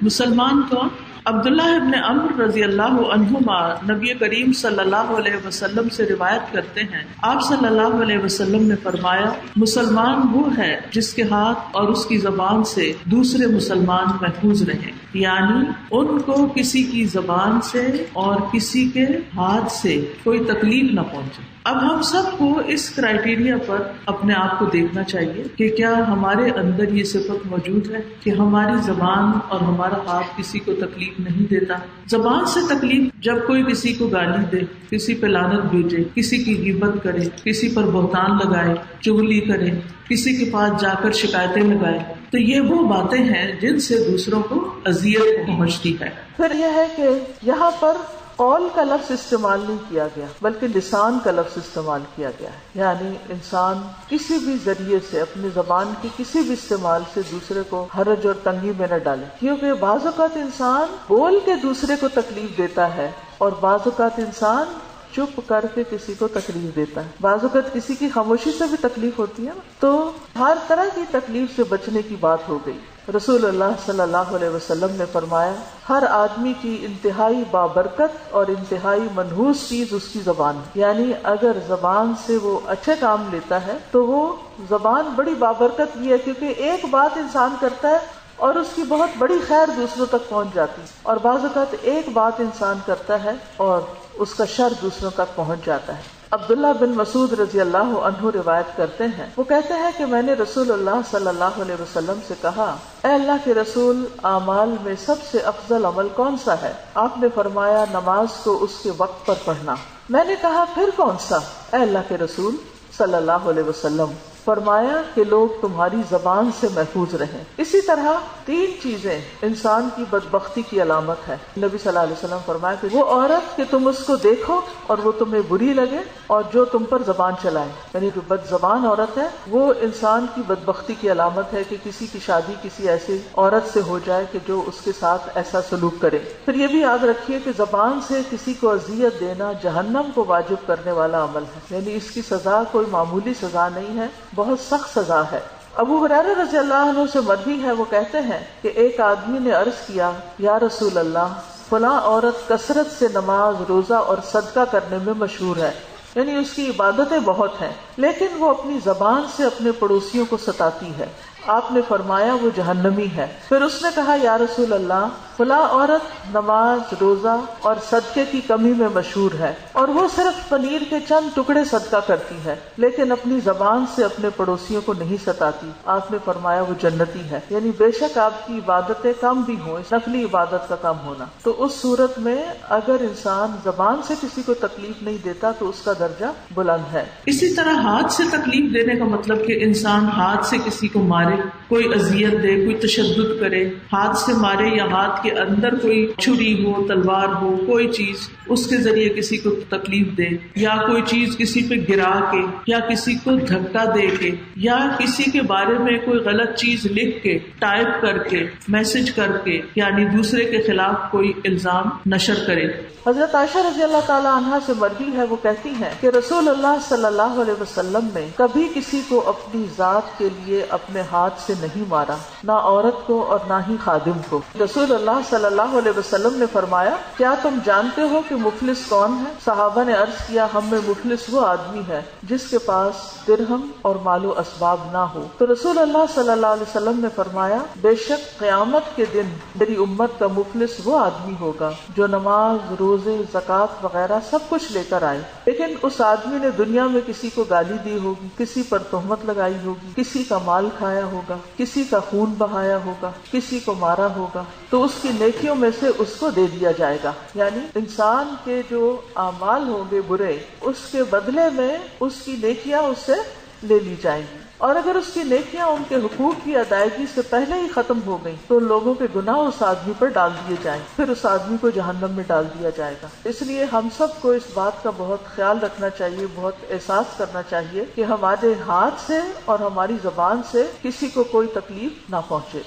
مسلمان کون؟ عبداللہ ابن عمرو رضی اللہ عنہما نبی کریم صلی اللہ علیہ وسلم سے روایت کرتے ہیں، آپ صلی اللہ علیہ وسلم نے فرمایا، مسلمان وہ ہے جس کے ہاتھ اور اس کی زبان سے دوسرے مسلمان محفوظ رہیں، یعنی ان کو کسی کی زبان سے اور کسی کے ہاتھ سے کوئی تکلیف نہ پہنچے۔ اب ہم سب کو اس کرائیٹیریا پر اپنے آپ کو دیکھنا چاہیے کہ کیا ہمارے اندر یہ صفت موجود ہے کہ ہماری زبان اور ہمارا ہاتھ کسی کو تکلیف نہیں دیتا۔ زبان سے تکلیف جب کوئی کسی کو گالی دے، کسی پہ لعنت بھیجے، کسی کی غیبت کرے، کسی پر بہتان لگائے، چغلی کرے، کسی کے پاس جا کر شکایتیں لگائے، تو یہ وہ باتیں ہیں جن سے دوسروں کو اذیت پہنچتی ہے۔ پھر یہ ہے کہ یہاں پر قول کا لفظ استعمال نہیں کیا گیا بلکہ لسان کا لفظ استعمال کیا گیا ہے، یعنی انسان کسی بھی ذریعے سے اپنی زبان کی کسی بھی استعمال سے دوسرے کو حرج اور تنگی میں نہ ڈالے، کیونکہ بعض اوقات انسان بول کے دوسرے کو تکلیف دیتا ہے اور بعض اوقات انسان چپ کر کے کسی کو تکلیف دیتا ہے، بعض اوقات کسی کی خاموشی سے بھی تکلیف ہوتی ہے، تو ہر طرح کی تکلیف سے بچنے کی بات ہو گئی۔ رسول اللہ صلی اللہ علیہ وسلم نے فرمایا، ہر آدمی کی انتہائی بابرکت اور انتہائی منحوس چیز اس کی زبان ہے، یعنی اگر زبان سے وہ اچھے کام لیتا ہے تو وہ زبان بڑی بابرکت بھی ہے، کیونکہ ایک بات انسان کرتا ہے اور اس کی بہت بڑی خیر دوسروں تک پہنچ جاتی ہے، اور بعض اوقات ایک بات انسان کرتا ہے اور اس کا شر دوسروں تک پہنچ جاتا ہے۔ عبداللہ بن مسعود رضی اللہ عنہ روایت کرتے ہیں، وہ کہتے ہیں کہ میں نے رسول اللہ صلی اللہ علیہ وسلم سے کہا، اے اللہ کے رسول، اعمال میں سب سے افضل عمل کون سا ہے؟ آپ نے فرمایا، نماز کو اس کے وقت پر پڑھنا۔ میں نے کہا، پھر کون سا اے اللہ کے رسول صلی اللہ علیہ وسلم؟ فرمایا کہ لوگ تمہاری زبان سے محفوظ رہیں۔ اسی طرح تین چیزیں انسان کی بدبختی کی علامت ہے۔ نبی صلی اللہ علیہ وسلم فرمایا کہ وہ عورت کہ تم اس کو دیکھو اور وہ تمہیں بری لگے اور جو تم پر زبان چلائے، یعنی جو بد زبان عورت ہے وہ انسان کی بدبختی کی علامت ہے کہ کسی کی شادی کسی ایسی عورت سے ہو جائے کہ جو اس کے ساتھ ایسا سلوک کرے۔ پھر یہ بھی یاد رکھیے کہ زبان سے کسی کو اذیت دینا جہنم کو واجب کرنے والا عمل ہے، یعنی اس کی سزا کوئی معمولی سزا نہیں ہے، بہت سخت سزا ہے۔ ابو ہریرہ رضی اللہ عنہ سے مروی ہے، وہ کہتے ہیں کہ ایک آدمی نے عرض کیا، یا رسول اللہ، فلاں عورت کثرت سے نماز، روزہ اور صدقہ کرنے میں مشہور ہے، یعنی اس کی عبادتیں بہت ہیں، لیکن وہ اپنی زبان سے اپنے پڑوسیوں کو ستاتی ہے۔ آپ نے فرمایا وہ جہنمی ہے۔ پھر اس نے کہا، یا رسول اللہ، فلاں عورت نماز، روزہ اور صدقے کی کمی میں مشہور ہے، اور وہ صرف پنیر کے چند ٹکڑے صدقہ کرتی ہے، لیکن اپنی زبان سے اپنے پڑوسیوں کو نہیں ستاتی۔ آپ نے فرمایا وہ جنتی ہے، یعنی بے شک آپ کی عبادتیں کم بھی ہوں، نفلی عبادت کا کم ہونا، تو اس صورت میں اگر انسان زبان سے کسی کو تکلیف نہیں دیتا تو اس کا درجہ بلند ہے۔ اسی طرح ہاتھ سے تکلیف دینے کا مطلب کہ انسان ہاتھ سے کسی کو مارے، کوئی اذیت دے، کوئی تشدد کرے، ہاتھ سے مارے یا ہاتھ کے اندر کوئی چھری ہو، تلوار ہو، کوئی چیز اس کے ذریعے کسی کو تکلیف دے، یا کوئی چیز کسی پہ گرا کے، یا کسی کو دھکا دے کے، یا کسی کے بارے میں کوئی غلط چیز لکھ کے، ٹائپ کر کے، میسج کر کے، یعنی دوسرے کے خلاف کوئی الزام نشر کرے۔ حضرت عائشہ رضی اللہ تعالی عنہا سے مروی ہے، وہ کہتی ہیں کہ رسول اللہ صلی اللہ علیہ وسلم نے کبھی کسی کو اپنی ذات کے لیے اپنے ہاتھ سے نہیں مارا، نہ عورت کو اور نہ ہی خادم کو۔ رسول اللہ صلی اللہ علیہ وسلم نے فرمایا، کیا تم جانتے ہو کہ مفلس کون ہے؟ صحابہ نے عرض کیا، ہم میں مفلس وہ آدمی ہے جس کے پاس درہم اور مال و اسباب نہ ہو۔ تو رسول اللہ صلی اللہ علیہ وسلم نے فرمایا، بے شک قیامت کے دن میری امت کا مفلس وہ آدمی ہوگا جو نماز، روزے، زکوٰۃ وغیرہ سب کچھ لے کر آئے، لیکن اس آدمی نے دنیا میں کسی کو گالی دی ہوگی، کسی پر تہمت لگائی ہوگی، کسی کا مال کھایا ہوگا، کسی کا خون بہایا ہوگا، کسی کو مارا ہوگا، تو اس کی نیکیوں میں سے اس کو دے دیا جائے گا، یعنی انسان کے جو اعمال ہوں گے برے، اس کے بدلے میں اس کی نیکیاں اس سے لے لی جائیں گی، اور اگر اس کی نیکیاں ان کے حقوق کی ادائیگی سے پہلے ہی ختم ہو گئیں تو لوگوں کے گناہ اس آدمی پر ڈال دیے جائیں، پھر اس آدمی کو جہنم میں ڈال دیا جائے گا۔ اس لیے ہم سب کو اس بات کا بہت خیال رکھنا چاہیے، بہت احساس کرنا چاہیے کہ ہمارے ہاتھ سے اور ہماری زبان سے کسی کو کوئی تکلیف نہ پہنچے۔